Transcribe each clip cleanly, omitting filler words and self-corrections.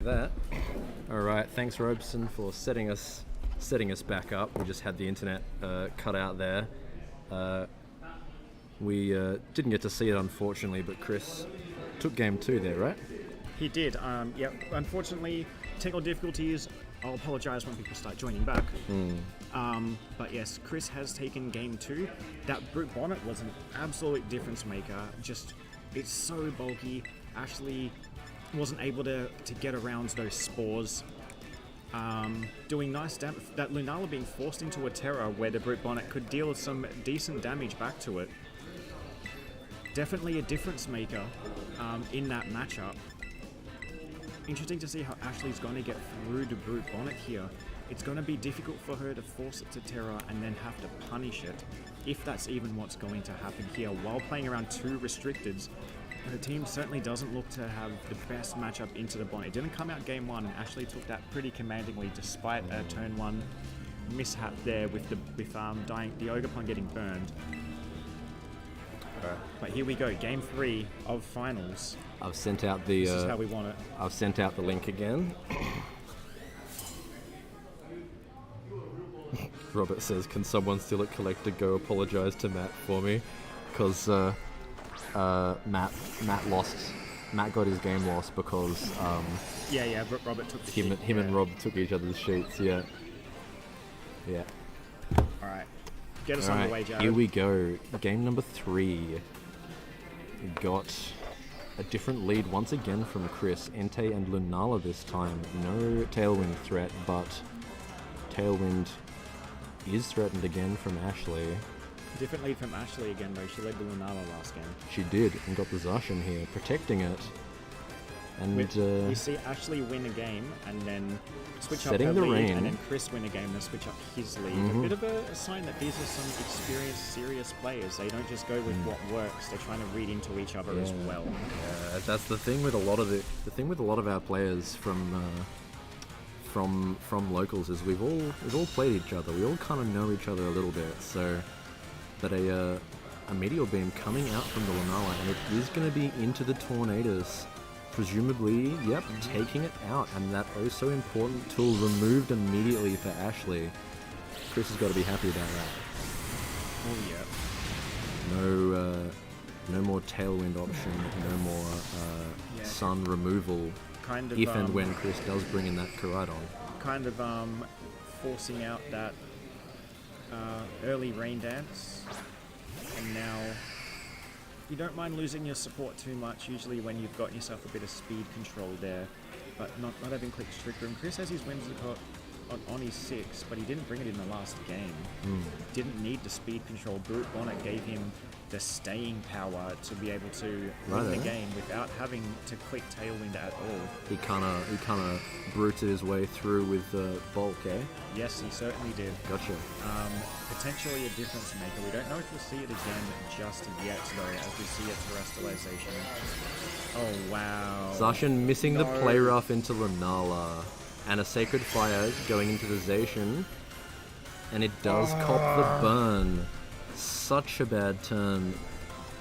That. All right, thanks Robeson for setting us back up. We just had the internet cut out there. We didn't get to see it unfortunately, but Chris took game 2 there, right? He did. Yeah. Unfortunately, technical difficulties. I'll apologise when people start joining back. But yes, Chris has taken game 2. That Brute Bonnet was an absolute difference maker. Just, it's so bulky. Ashley wasn't able to get around those spores. Doing nice damage. That Lunala being forced into a Terror where the Brute Bonnet could deal some decent damage back to it. Definitely a difference maker in that matchup. Interesting to see how Ashley's going to get through the Brute Bonnet here. It's going to be difficult for her to force it to Terror and then have to punish it, if that's even what's going to happen here. While playing around 2 Restricteds, her team certainly doesn't look to have the best matchup into the Bonnet. It didn't come out game 1, and Ashley took that pretty commandingly despite a turn 1 mishap there with the Ogerpon getting burned. But here we go, game 3 of finals. I've sent out the. This is how we want it. I've sent out the link again. Robert says, "Can someone still at Kollecter go apologise to Matt for me?" Because Matt lost. Matt got his game lost because Robert took the him and Rob took each other's sheets. Yeah. All right. Get us on the way, Jared. Here we go. Game number 3. We got a different lead once again from Chris. Entei and Lunala this time. No Tailwind threat, but Tailwind is threatened again from Ashley. Different lead from Ashley again, though. She led the Lunala last game. She did, and got the Zacian here, protecting it. And we see Ashley win a game, and then switch up her lead, and then Chris win a game, and switch up his lead. A bit of a sign that these are some experienced, serious players. They don't just go with what works. They're trying to read into each other as well. That's the thing with a lot of our players from locals is we've all played each other. We all kind of know each other a little bit. So, but a Meteor Beam coming out from the Lunala, and it is going to be into the Tornadoes. Presumably, taking it out, and that so important tool removed immediately for Ashley. Chris has got to be happy about that. Oh yeah. No more Tailwind option, no more Sun removal. Kind of, if and when Chris does bring in that Koraidon. Kind of forcing out that early Rain Dance, and now you don't mind losing your support too much usually when you've got yourself a bit of speed control there, but not having quick Trick Room. Chris has his Whimsicott on his 6, but he didn't bring it in the last game. Didn't need the speed control. Brute Bonnet gave him the staying power to be able to win the game without having to click Tailwind at all. He kind of bruted his way through with bulk, eh? Yes, he certainly did. Gotcha. Potentially a difference maker. We don't know if we'll see it again just yet, though, as we see it Terrestrialization. Oh, wow. Zacian missing the play rough into Lunala, and a Sacred Fire going into the Zacian, and it does cop the burn. Such a bad turn.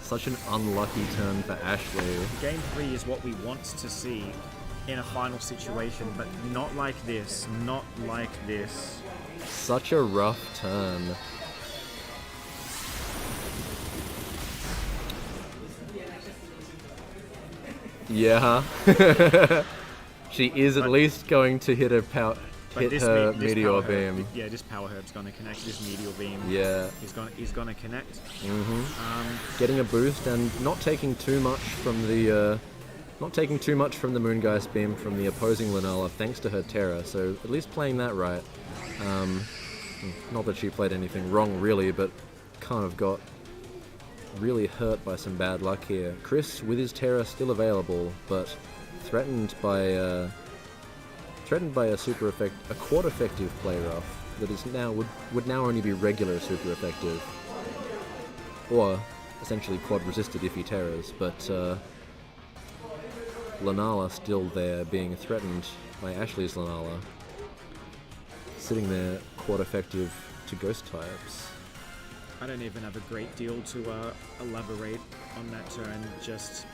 Such an unlucky turn for Ashley. Game 3 is what we want to see in a final situation, but not like this. Not like this. Such a rough turn. Yeah. She is at least going to hit her Meteor Beam. This Power Herb's going to connect. This Meteor Beam. Yeah. He's going to connect. Getting a boost and not taking too much from the Moongeist Beam from the opposing Lunala, thanks to her Terra. So at least playing that right. Not that she played anything wrong really, but kind of got really hurt by some bad luck here. Chris with his Terra still available, but threatened by a quad effective play rough that is now would now only be regular super effective, or essentially quad resisted if he Terras. But Lunala still there, being threatened by Ashley's Lunala, sitting there quad effective to ghost types. I don't even have a great deal to elaborate on that turn. Just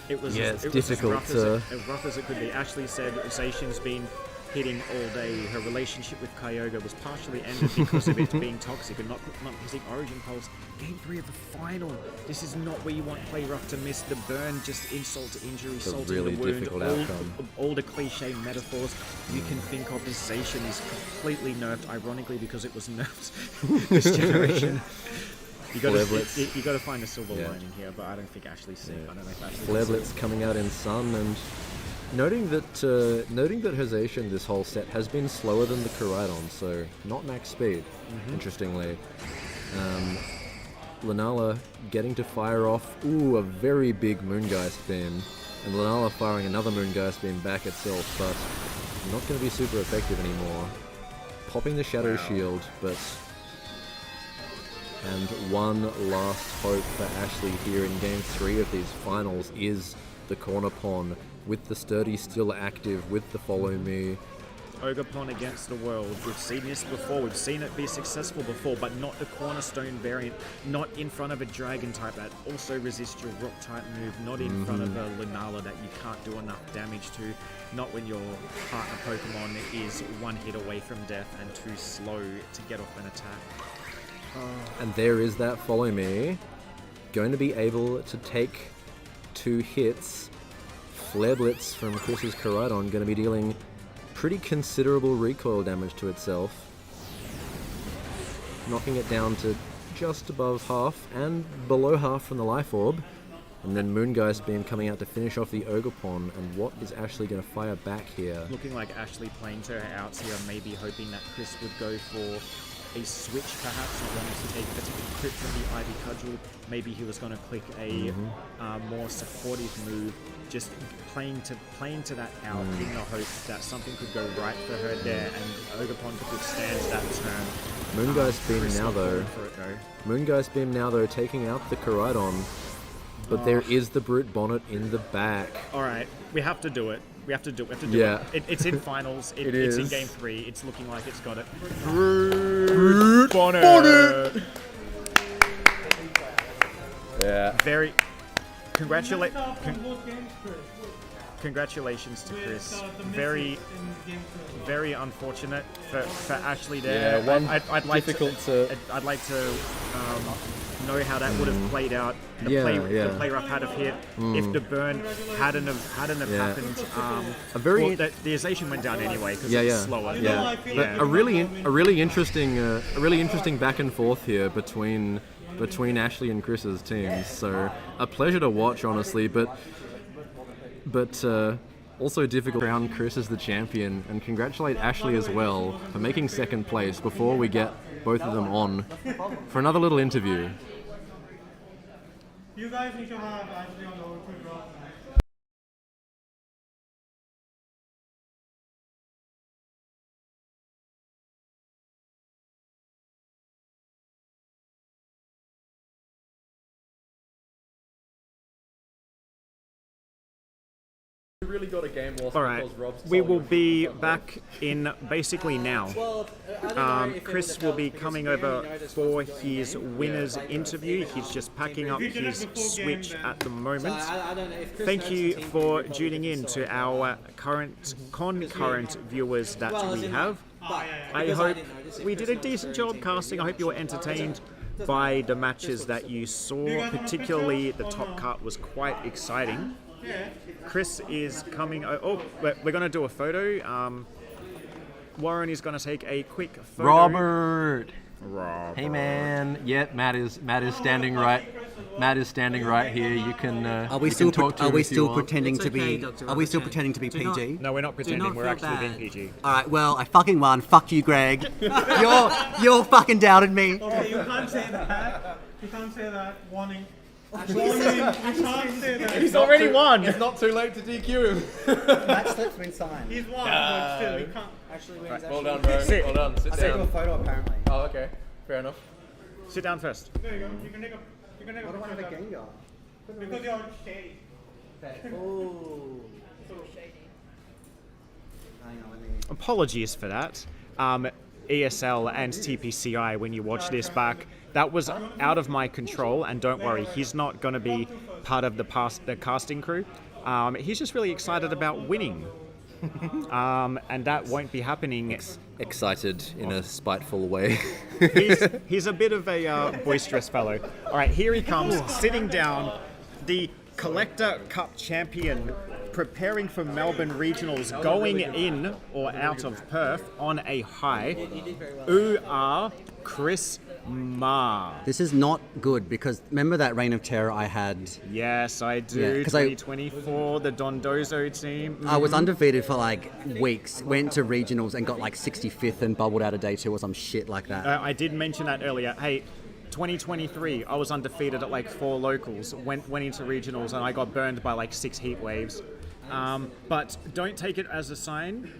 It was Yeah, it's it was difficult as rough as it could be. Ashley said Zacian's been hitting all day. Her relationship with Kyogre was partially ended because of it being toxic and not hitting Origin Pulse. Game 3 of the final. This is not where you want Play Rough to miss. The burn, just insult to injury, salt really in the wound. difficult outcome. All the cliche metaphors you can think of. This Zacian is completely nerfed, ironically, because it was nerfed this generation. You got to find a silver lining here, but I don't think Ashley's safe. I don't know if Ashley's Flareblitz coming out in Sun, and noting that her Zacian this whole set has been slower than the Koraidon, so not max speed. Interestingly, Lunala getting to fire off a very big Moongeist beam, and Lunala firing another Moongeist beam back itself, but not going to be super effective anymore. Popping the Shadow Shield, but. And one last hope for Ashley here in Game 3 of these finals is the Corner Pon, with the Sturdy still active, with the Follow Me. Ogerpon against the world. We've seen this before. We've seen it be successful before, but not the Cornerstone variant. Not in front of a Dragon type that also resists your Rock type move. Not in front of a Lunala that you can't do enough damage to. Not when your partner Pokemon is one hit away from death and too slow to get off an attack. And there is that Follow Me. Going to be able to take 2 hits. Flare Blitz from Chris's Koraidon going to be dealing pretty considerable recoil damage to itself. Knocking it down to just above half and below half from the Life Orb. And then Moongeist Beam coming out to finish off the Ogerpon. And what is Ashley going to fire back here? Looking like Ashley playing to her outs here, maybe hoping that Chris would go for a switch perhaps. He wanted to take a particular crit from the Ivy Cudgel. Maybe he was going to click a more supportive move, just playing to that out in the hope that something could go right for her there and Ogerpon could withstand that turn. Moongeist Beam now though. Moongeist Beam now though, taking out the Koraidon. But there is the Brute Bonnet in the back. Alright, we have to do it. We have to do it. It's in finals. It's in Game 3. It's looking like it's got it. Brute Bonnet! Yeah. Very... Congratulations to Chris. Very unfortunate for Ashley there. Yeah, I'd like to know how that would have played out. The play rough had have hit. If the burn hadn't have happened, the Azation went down anyway because it was slower. But a really interesting back and forth here between Ashley and Chris's teams. So a pleasure to watch, honestly, but also difficult to crown Chris as the champion, and congratulate Ashley as well for making second place before we get both of them on for another little interview. You guys need to have Ashley on the quick draw tonight. Really got a game lost. All right, we will be back in basically now. Chris will be coming over for his winner's interview. He's just packing up his Switch at the moment. Thank you for tuning in to our concurrent viewers that we have. I hope we did a decent job casting. I hope you were entertained by the matches that you saw. Particularly the top cut was quite exciting. Chris is coming. Oh, we're going to do a photo. Warren is going to take a quick photo. Robert. Hey man. Yeah, Matt is standing right. Matt is standing right here. You can. Are we still pretending to be? Are we still pretending to be PG? No, we're not pretending. We're actually being PG. All right. Well, I fucking won. Fuck you, Greg. You're fucking doubted me. Okay, you can't say that. You can't say that. Warning. You can't say that. He's already won. It's not too late to DQ him. Match slip's been signed. He's won, but still, you can't. Actually wins. Well done, bro. Well done. Sit I took down. a photo apparently. Oh, okay. Fair enough. Sit down first. There you go. You can take a. You can take a. What do I have a picture of Gengar? that. Because you're shady. Oh. So shady. Hang on, let me. Apologies for that. ESL and TPCI, when you watch this back, that was out of my control, and don't worry, he's not going to be part of the casting crew. He's just really excited about winning. And that won't be happening. Excited in a spiteful way. He's a bit of a boisterous fellow. All right, here he comes, sitting down, the Kollecter Cup champion, preparing for Melbourne Regionals, going in or out of Perth on a high. Chris Ma. This is not good because remember that reign of terror I had? Yes, I do. Yeah, 2024, the Dondozo team. I was undefeated for like weeks, went to regionals and got like 65th and bubbled out of day 2 or some shit like that. I did mention that earlier. Hey, 2023, I was undefeated at like 4 locals, went into regionals, and I got burned by like 6 heat waves. But don't take it as a sign.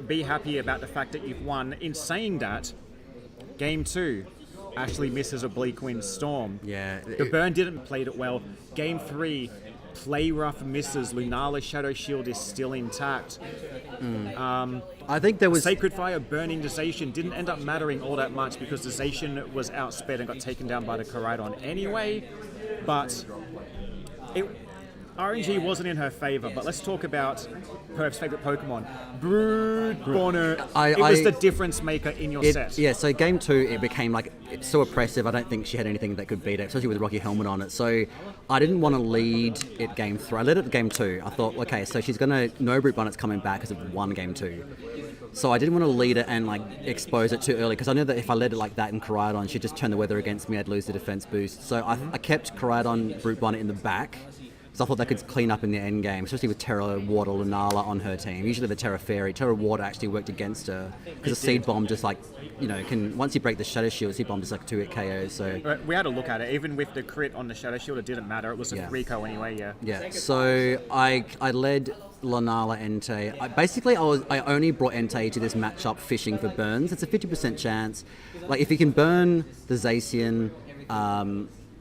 Be happy about the fact that you've won. In saying that, Game 2, Ashley misses a bleak wind storm. Yeah. The burn didn't play it well. Game 3, play rough misses. Lunala Shadow Shield is still intact. I think there was... Sacred Fire burning the Zacian didn't end up mattering all that much because the Zacian was outsped and got taken down by the Koraidon anyway. But RNG wasn't in her favor. But let's talk about Perth's favorite Pokemon, Brood Bonnet. It was the difference maker in your set. Yeah, so game 2, it became like it's so oppressive. I don't think she had anything that could beat it, especially with the Rocky Helmet on it. So I didn't want to lead it game 3. I led it game 2. I thought, okay, so she's going to know Brood Bonnet's coming back because it won game 2. So I didn't want to lead it and like expose it too early because I knew that if I led it like that in Koraidon, she'd just turn the weather against me. I'd lose the defense boost. So I kept Koraidon, Brood Bonnet in the back. So I thought they could clean up in the end game, especially with Terra Water Lunala on her team. Usually the Terra Fairy, Terra Water actually worked against her because the Seed Bomb just like, can once you break the Shadow Shield, Seed Bomb just like 2-hit KO. So we had a look at it. Even with the crit on the Shadow Shield, it didn't matter. It was a 3-KO anyway. Yeah. Yeah. So I led Lunala Entei. I only brought Entei to this matchup fishing for burns. It's a 50% chance. Like if you can burn the Zacian.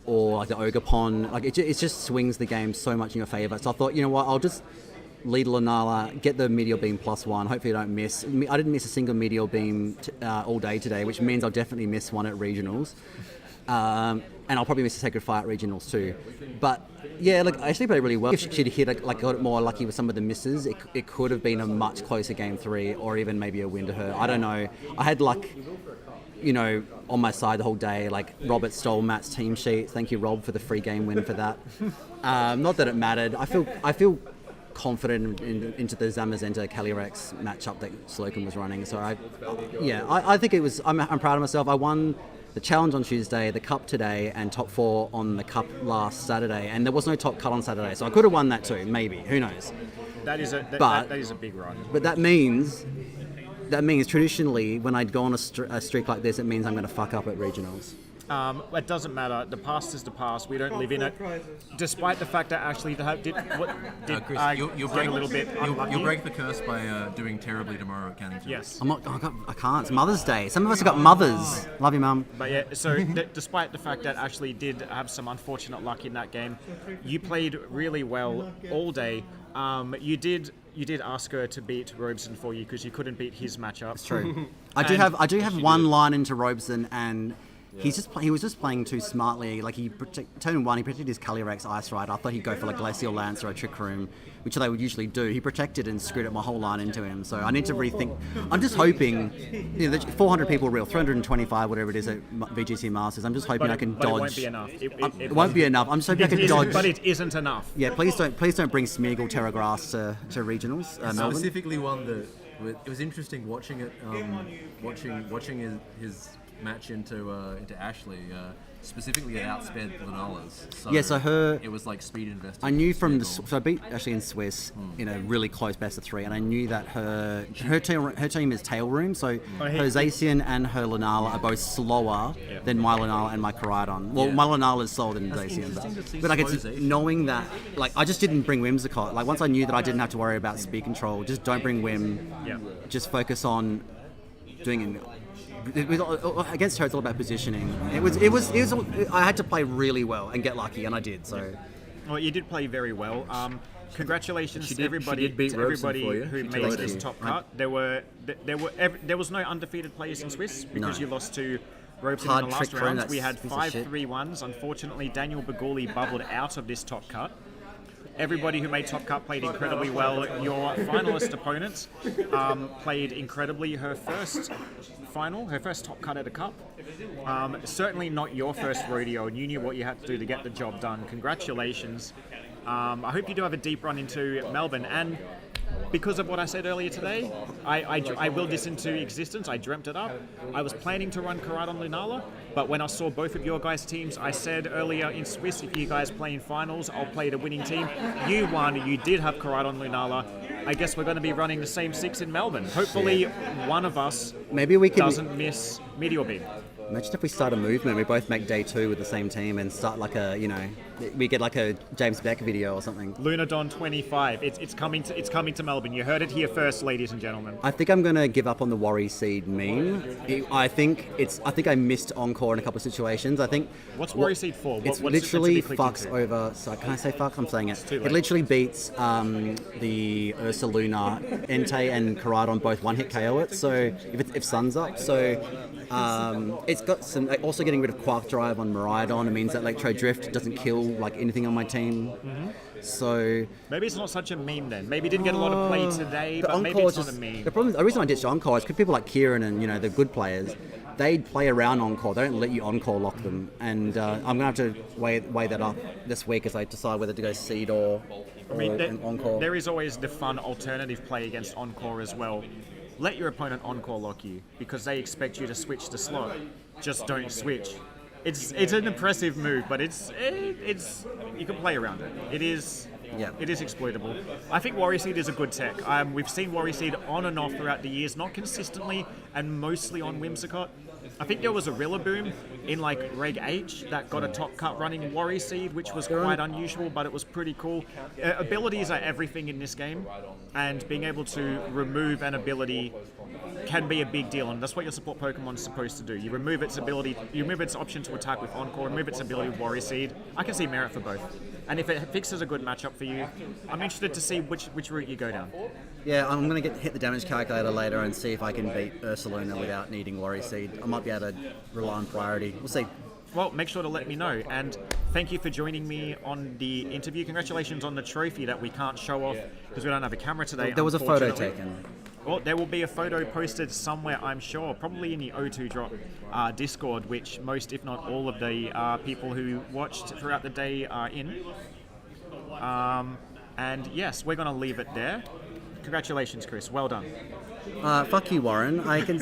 Or like the Ogerpon, like it just swings the game so much in your favour. So I thought, you know what, I'll just lead Lunala, get the Meteor Beam +1, hopefully I don't miss. I didn't miss a single Meteor Beam all day today, which means I'll definitely miss one at regionals. And I'll probably miss a Sacred Fire at regionals too. But yeah, I actually played really well. If she'd hit, got it more lucky with some of the misses, it could have been a much closer game 3 or even maybe a win to her. I don't know. I had luck, on my side the whole day. Like Robert stole Matt's team sheet. Thank you, Rob, for the free game win for that. Not that it mattered. I feel confident into the Zamazenta Calyrex matchup that Slocum was running. So I think it was. I'm proud of myself. I won the challenge on Tuesday, the cup today, and top 4 on the cup last Saturday. And there was no top cut on Saturday, so I could have won that too. Maybe, who knows? That is a big run. But that means traditionally, when I'd go on a streak like this, it means I'm going to fuck up at regionals. It doesn't matter. The past is the past. We don't live in it. Despite the fact that Ashley did Chris, you'll break a little bit unlucky. You'll break the curse by doing terribly tomorrow at Canning. Yes. I can't. It's Mother's Day. Some of us have got mothers. Love you, Mum. But yeah, so despite the fact that Ashley did have some unfortunate luck in that game, you played really well all day. You did ask her to beat Robeson for you because you couldn't beat his matchup. It's true. I do have one line into Robeson, and he was just playing too smartly. Like turn 1, he protected his Calyrex Ice Rider. I thought he'd go for like Glacial Lance or a Trick Room, which they would usually do. He protected and screwed up my whole line into him. So I need to rethink. I'm just hoping, 400 people real, 325, whatever it is at VGC Masters. I'm just hoping I can dodge. It won't be enough. It won't be enough. I'm just hoping I can dodge. But it isn't enough. Yeah, please don't bring Smeagol Terra Grass to regionals. Melbourne. Specifically one that it was interesting watching it, watching his match into Ashley. Specifically, it outsped Lunala's. So it was like speed investing. I knew so I beat Ashley in Swiss in a really close best of 3, and I knew that her team is Tail Room, so her Zacian and her Lunala are both slower than my Lunala and my Koraidon. Well, my Lunala is slower than Zacian, but like it's knowing that, like I just didn't bring Whimsicott. Like once I knew that I didn't have to worry about speed control, just don't bring Whim. Yeah. Just focus on doing it. Against her, it's all about positioning. It was. I had to play really well and get lucky, and I did. So, well, you did play very well. Congratulations to everybody who made this top cut. There was no undefeated players in Swiss because you lost to ropes in Hard the trick last throw, round. that's We had piece of 5 shit. 3-1s. Unfortunately, Daniel Baguli bubbled out of this top cut. Everybody who made top cut played incredibly well. Your finalist opponent played incredibly. Her first top cut at a cup. Certainly not your first rodeo, and you knew what you had to do to get the job done. Congratulations. I hope you do have a deep run into Melbourne, and because of what I said earlier today, I willed this into existence. I dreamt it up. I was planning to run Karat on Lunala, but when I saw both of your guys' teams, I said earlier in Swiss, if you guys play in finals, I'll play the winning team. You won. You did have Karat on Lunala. I guess we're going to be running the same 6 in Melbourne. Hopefully, one of us Maybe we can. doesn't miss Meteor Beam. Imagine if we start a movement, we both make day 2 with the same team and start like a, we get like a James Beck video or something. Lunadon 25. It's coming to Melbourne. You heard it here first, ladies and gentlemen. I think I'm gonna give up on the Worry Seed meme. I think I missed Encore in a couple of situations. I think. What's Worry Seed for? It's What's literally it specifically fucks to? over. So can I say fuck? I'm saying it. too late. It literally beats the Ursa Luna, Entei, and Karat on both one-hit KO it. So if Sun's up, so it's got some. Like, also getting rid of Quark Drive on Miraidon. It means that Electro Drift doesn't kill like anything on my team. Mm-hmm. So Maybe it's not such a meme then. Maybe it didn't get a lot of play today, the but maybe Encore it's not just a meme. the reason I ditched Encore is because people like Kieran and the good players, they play around Encore. They don't let you Encore lock them, and I'm gonna have to weigh that up this week as I decide whether to go Seed or an Encore. There is always the fun alternative play against Encore as well. Let your opponent Encore lock you because they expect you to switch the slot. Just don't switch. It's an impressive move, but it's you can play around it. It is exploitable. I think Worry Seed is a good tech. We've seen Worry Seed on and off throughout the years, not consistently and mostly on Whimsicott. I think there was a Rillaboom in like Reg H that got a top cut running Worry Seed, which was quite unusual, but it was pretty cool. Abilities are everything in this game, and being able to remove an ability can be a big deal, and that's what your support Pokemon is supposed to do. You remove its ability, you remove its option to attack with Encore, remove its ability with Worry Seed. I can see merit for both. And if it fixes a good matchup for you, I'm interested to see which route you go down. Yeah, I'm going to hit the damage calculator later and see if I can beat Ursaluna without needing Worry Seed. I might be able to rely on priority. We'll see. Well, make sure to let me know. And thank you for joining me on the interview. Congratulations on the trophy that we can't show off because we don't have a camera today. There was a photo unfortunately. taken. Well, there will be a photo posted somewhere, I'm sure, probably in the O2 Drop Discord, which most, if not all, of the people who watched throughout the day are in. And yes, we're going to leave it there. Congratulations, Chris. Well done. Fuck you, Warren. I can.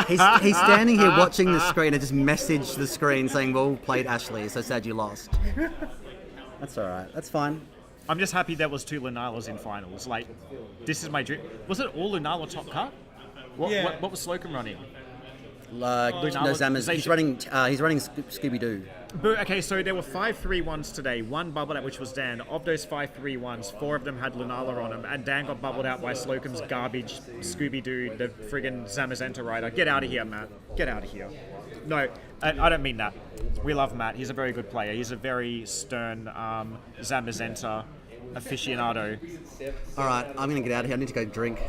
He's standing here watching the screen and just messaged the screen saying, "Well played, Ashley. So sad you lost." That's all right. That's fine. I'm just happy there was 2 Lunalas in finals. Like, this is my dream. Was it all Lunala top cut? What was Slocum running? No, Zamas. He's running Scooby Doo. Okay, so there were 5 3-1s today. One bubbled out, which was Dan. Of those 5 3-1s, 4 of them had Lunala on them, and Dan got bubbled out by Slocum's garbage Scooby Doo, the friggin' Zamazenta rider. Get out of here, Matt. Get out of here. No, I don't mean that. We love Matt. He's a very good player. He's a very stern Zamazenta aficionado. All right, I'm gonna get out of here. I need to go drink.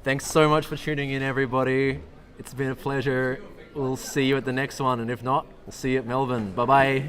Thanks so much for tuning in, everybody. It's been a pleasure. We'll see you at the next one, and if not, we'll see you at Melbourne. Bye-bye.